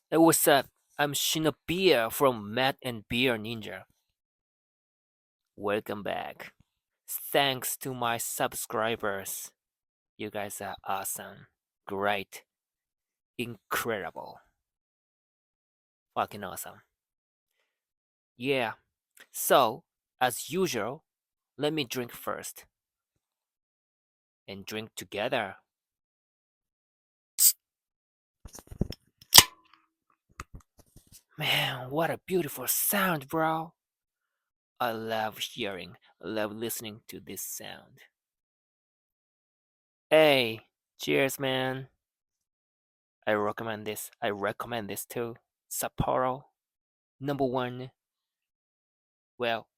Hey, what's up? I'm Shinobia from Matt and Beer Ninja. Welcome back. Thanks to my subscribers. You guys are awesome. Great. Incredible. Fucking awesome. Yeah. So, as usual, let me drink first. And drink together. Man, what a beautiful sound, bro. I love listening to this sound. Hey, cheers, man. I recommend this too. Sapporo. Number one. Well,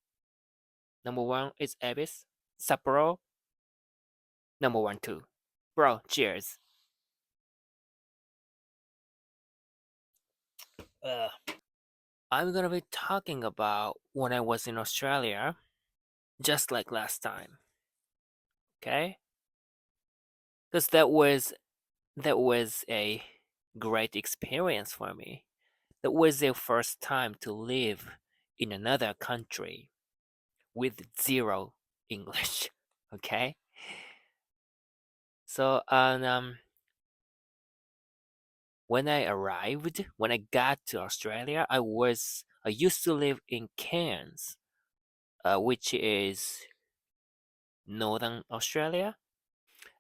number one is Abyss. Sapporo. Number one too. Bro, cheers. I'm gonna be talking about when I was in Australia, just like last time. Okay? Because that was a great experience for me. That was the first time to live in another country with zero English. Okay? So when I got to Australia, I used to live in Cairns, which is northern Australia.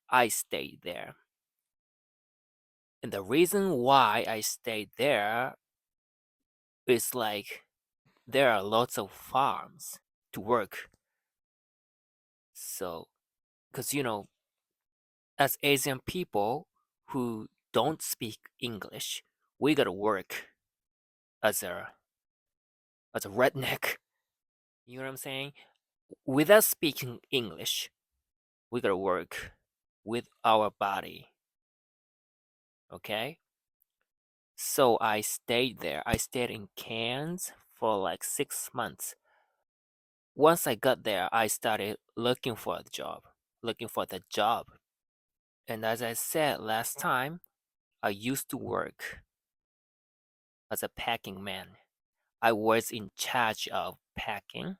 I stayed there, and the reason why I stayed there is like there are lots of farms to work. So, because as Asian people who don't speak English, we gotta work as a redneck. You know what I'm saying? Without speaking English, we gotta work with our body. Okay? So I stayed there. I stayed in Cairns for like 6 months. Once I got there, I started looking for the job. And as I said last time, I used to work as a packing man. I was in charge of packing.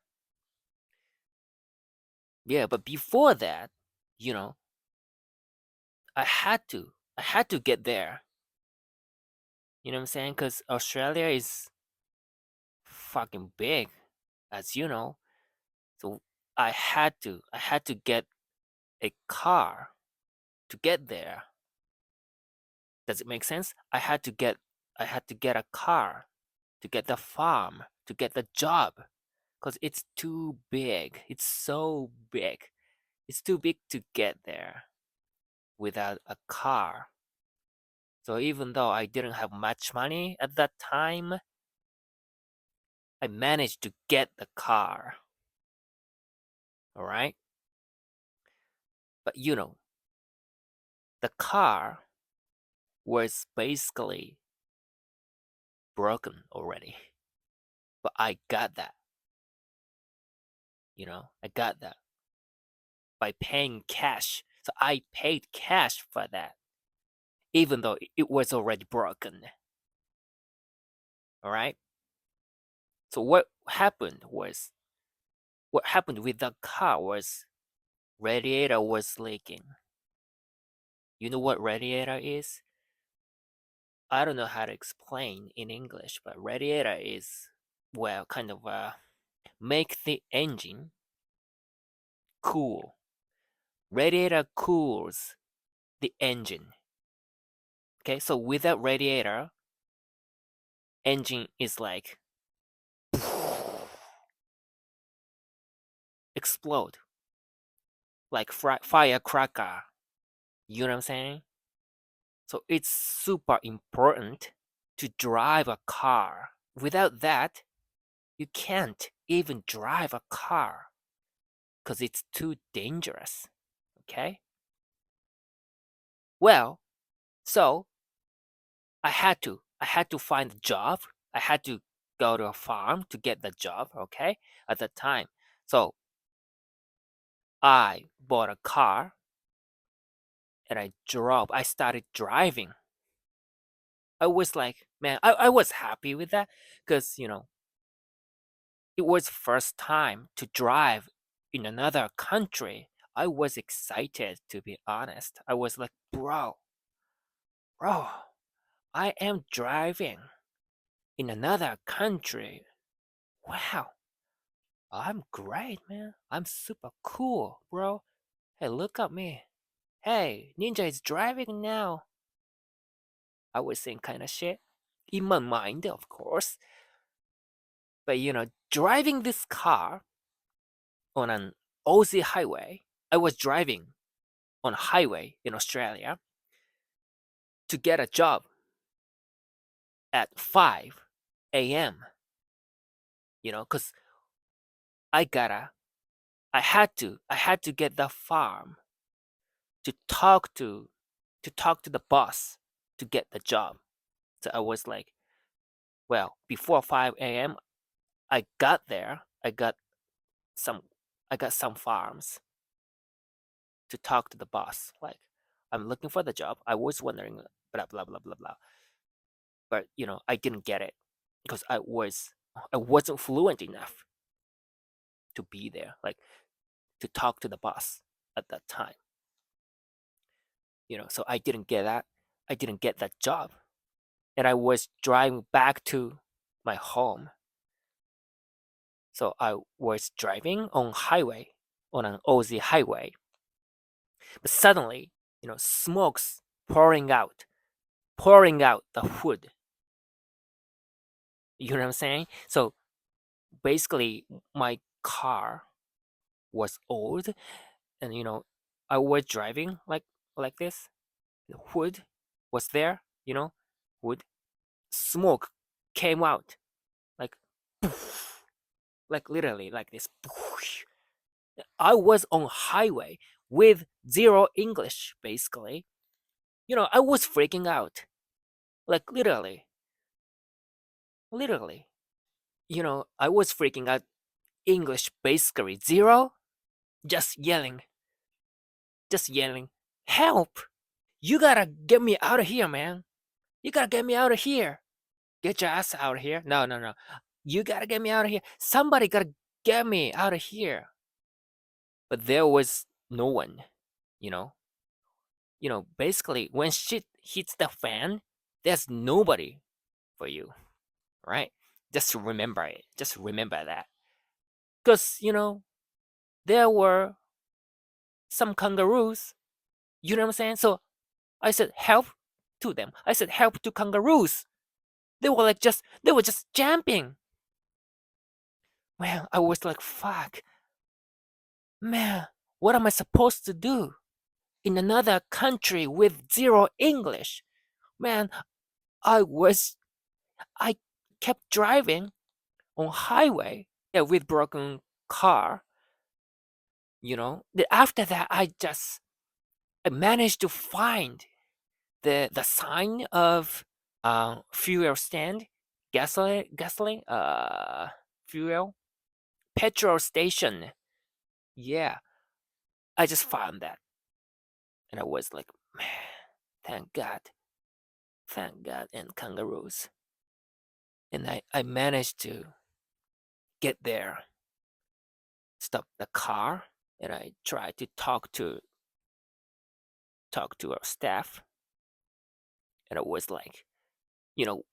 Yeah, but before that, you know, I had to get there. You know what I'm saying? Because Australia is fucking big, as you know. So I had to get a car to get there. Does it make sense? I had to get a car to get the farm, to get the job, because it's too big. It's so big. It's too big to get there without a car. So even though I didn't have much money at that time, I managed to get the car. All right? But the car was basically broken already. But I got that. I got that by paying cash. So I paid cash for that, even though it was already broken. All right. So what happened with the car was radiator was leaking. You know what radiator is? I don't know how to explain in English, but radiator is, well, kind of make the engine cool. Radiator cools the engine. Okay, so without radiator, engine is like explode like firecracker. You know what I'm saying? So it's super important to drive a car. Without that, you can't even drive a car because it's too dangerous. Okay? Well, so I had to find a job. I had to go to a farm to get the job, okay? At that time. So I bought a car and I started driving. I was like, man, I was happy with that because, it was first time to drive in another country. I was excited, to be honest. I was like, bro, I am driving in another country. Wow, I'm great, man. I'm super cool, bro. Hey, look at me. Hey, Ninja is driving now. I was saying kind of shit in my mind, of course. But driving this car on an Aussie highway, I was driving on a highway in Australia to get a job at 5 a.m. Because I gotta, I had to get the farm to talk to the boss to get the job. So I was like, well, before 5 a.m. I got there. Some, I got some farms to talk to the boss. Like, I'm looking for the job. I was wondering, blah blah blah blah blah. But I didn't get it because I wasn't fluent enough to be there, like to talk to the boss at that time. So I didn't get that. I didn't get that job, and I was driving back to my home. So I was driving on an Aussie highway, but suddenly, smoke's pouring out the hood. You know what I'm saying? So basically, my car was old, and I was driving like this. The hood was there, wood. Smoke came out like poof, like literally like this. Poof. I was on highway with zero English, basically. I was freaking out, like literally. I was freaking out. English basically zero, just yelling, help! You gotta get me out of here, man. You gotta get me out of here. Get your ass out of here. No, no, no. You gotta get me out of here. Somebody gotta get me out of here. But there was no one, you know. Basically when shit hits the fan, there's nobody for you, right? Just remember it. Just remember that. Because, there were some kangaroos. You know what I'm saying? So I said help to them. I said help to kangaroos. They were just jumping. Man, I was like, fuck. Man, what am I supposed to do in another country with zero English? Man, I kept driving on highway, yeah, with broken car. After that, I managed to find the sign of fuel stand, gasoline, fuel, petrol station. Yeah, I just found that, and I was like, man, thank God, and kangaroos. And I managed to get there, stop the car, and I tried to talk to our staff, and I was like,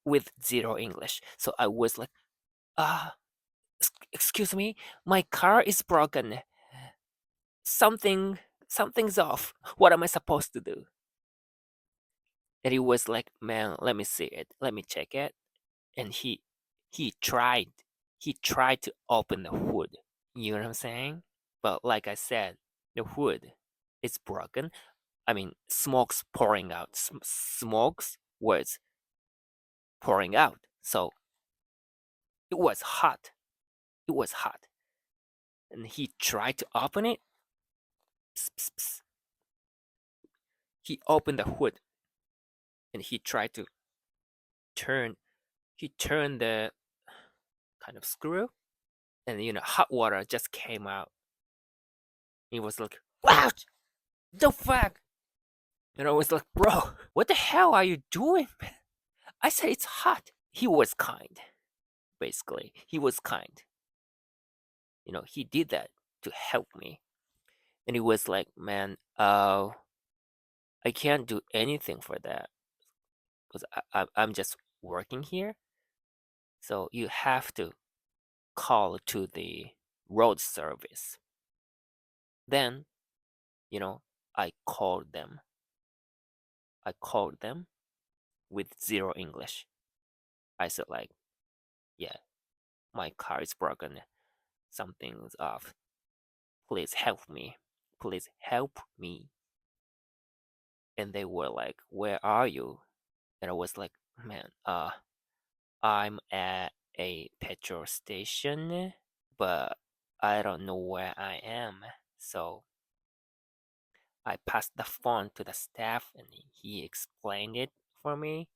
with zero English. So I was like, uh, excuse me, my car is broken. Something, something's off. What am I supposed to do? And he was like, man, let me see it. Let me check it. And he tried, to open the hood. You know what I'm saying? But like I said, the hood is broken. I mean, smoke's pouring out. Smokes was pouring out. So it was hot. It was hot. And he tried to open it. Pss, pss, pss. He opened the hood and he tried to turn. He turned the kind of screw, and hot water just came out. He was like, "Wow, the fuck!" And I was like, "Bro, what the hell are you doing, man? I said it's hot. He was kind, basically. He was kind. He did that to help me. And he was like, man, I can't do anything for that because I'm just working here. So you have to call to the road service. Then, you know, I called them. I called them with zero English. I said like, yeah, my car is broken. Something's off. Please help me. Please help me. And they were like, where are you? And I was like, man, I'm at a petrol station, but I don't know where I am. So I passed the phone to the staff and he explained it for me.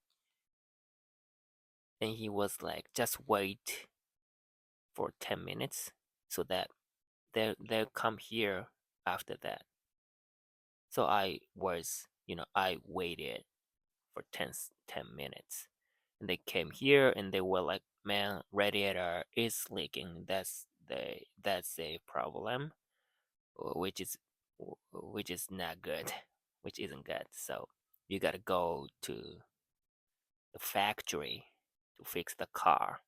And he was like, just wait for 10 minutes so that they'll come here after that. So I waited for 10 minutes. And they came here and they were like, man, radiator is leaking. That's a problem, which is which is not good, which isn't good. So you gotta go to the factory to fix the car.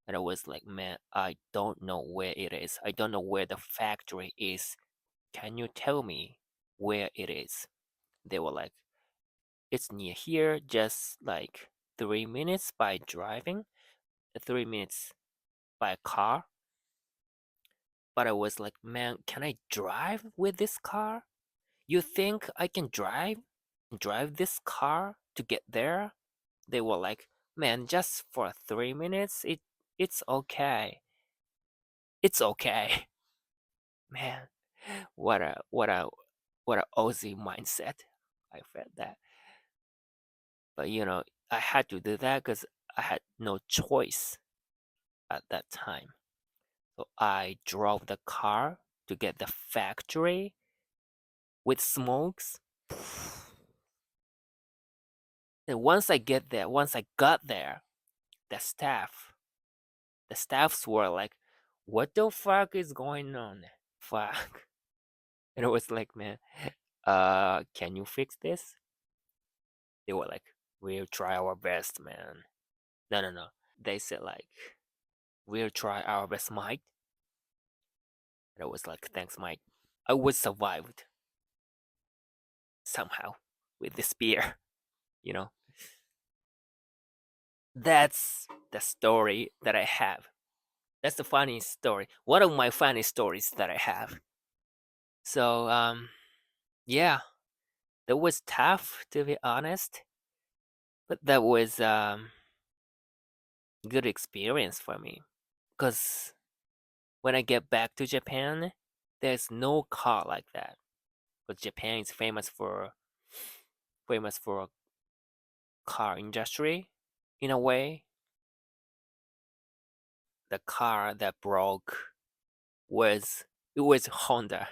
And I was like, man, I don't know where it is. I don't know where the factory is. Can you tell me where it is? They were like, it's near here, just like 3 minutes by driving, 3 minutes by car. But I was like, man, can I drive with this car? You think I can drive this car to get there? They were like, man, just for 3 minutes, it's okay. It's okay. Man, what a Aussie mindset. I felt that. But I had to do that because I had no choice at that time. So I drove the car to get the factory with smokes. And once I got there, the staff, the staffs were like, "What the fuck is going on? Fuck!" And I was like, "Man, can you fix this?" They were like, "We'll try our best, man." No, no, no. They said like, "We'll try our best, Mike." And I was like, "Thanks, Mike." I was survived somehow with this beer. You know, that's the story that I have. That's the funny story. One of my funny stories that I have. So yeah, that was tough to be honest, but that was good experience for me. Cause when I get back to Japan, there's no car like that. But Japan is famous for car industry in a way. The car that broke was it was Honda's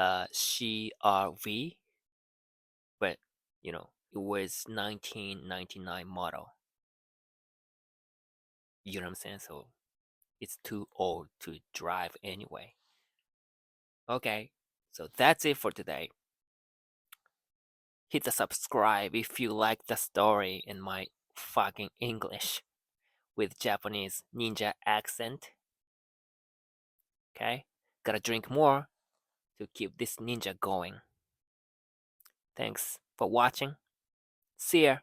CRV, but it was 1999 model. You know what I'm saying? So it's too old to drive anyway. Okay, so that's it for today. Hit the subscribe if you like the story in my fucking English with Japanese ninja accent. Okay, gotta drink more to keep this ninja going. Thanks for watching. See ya.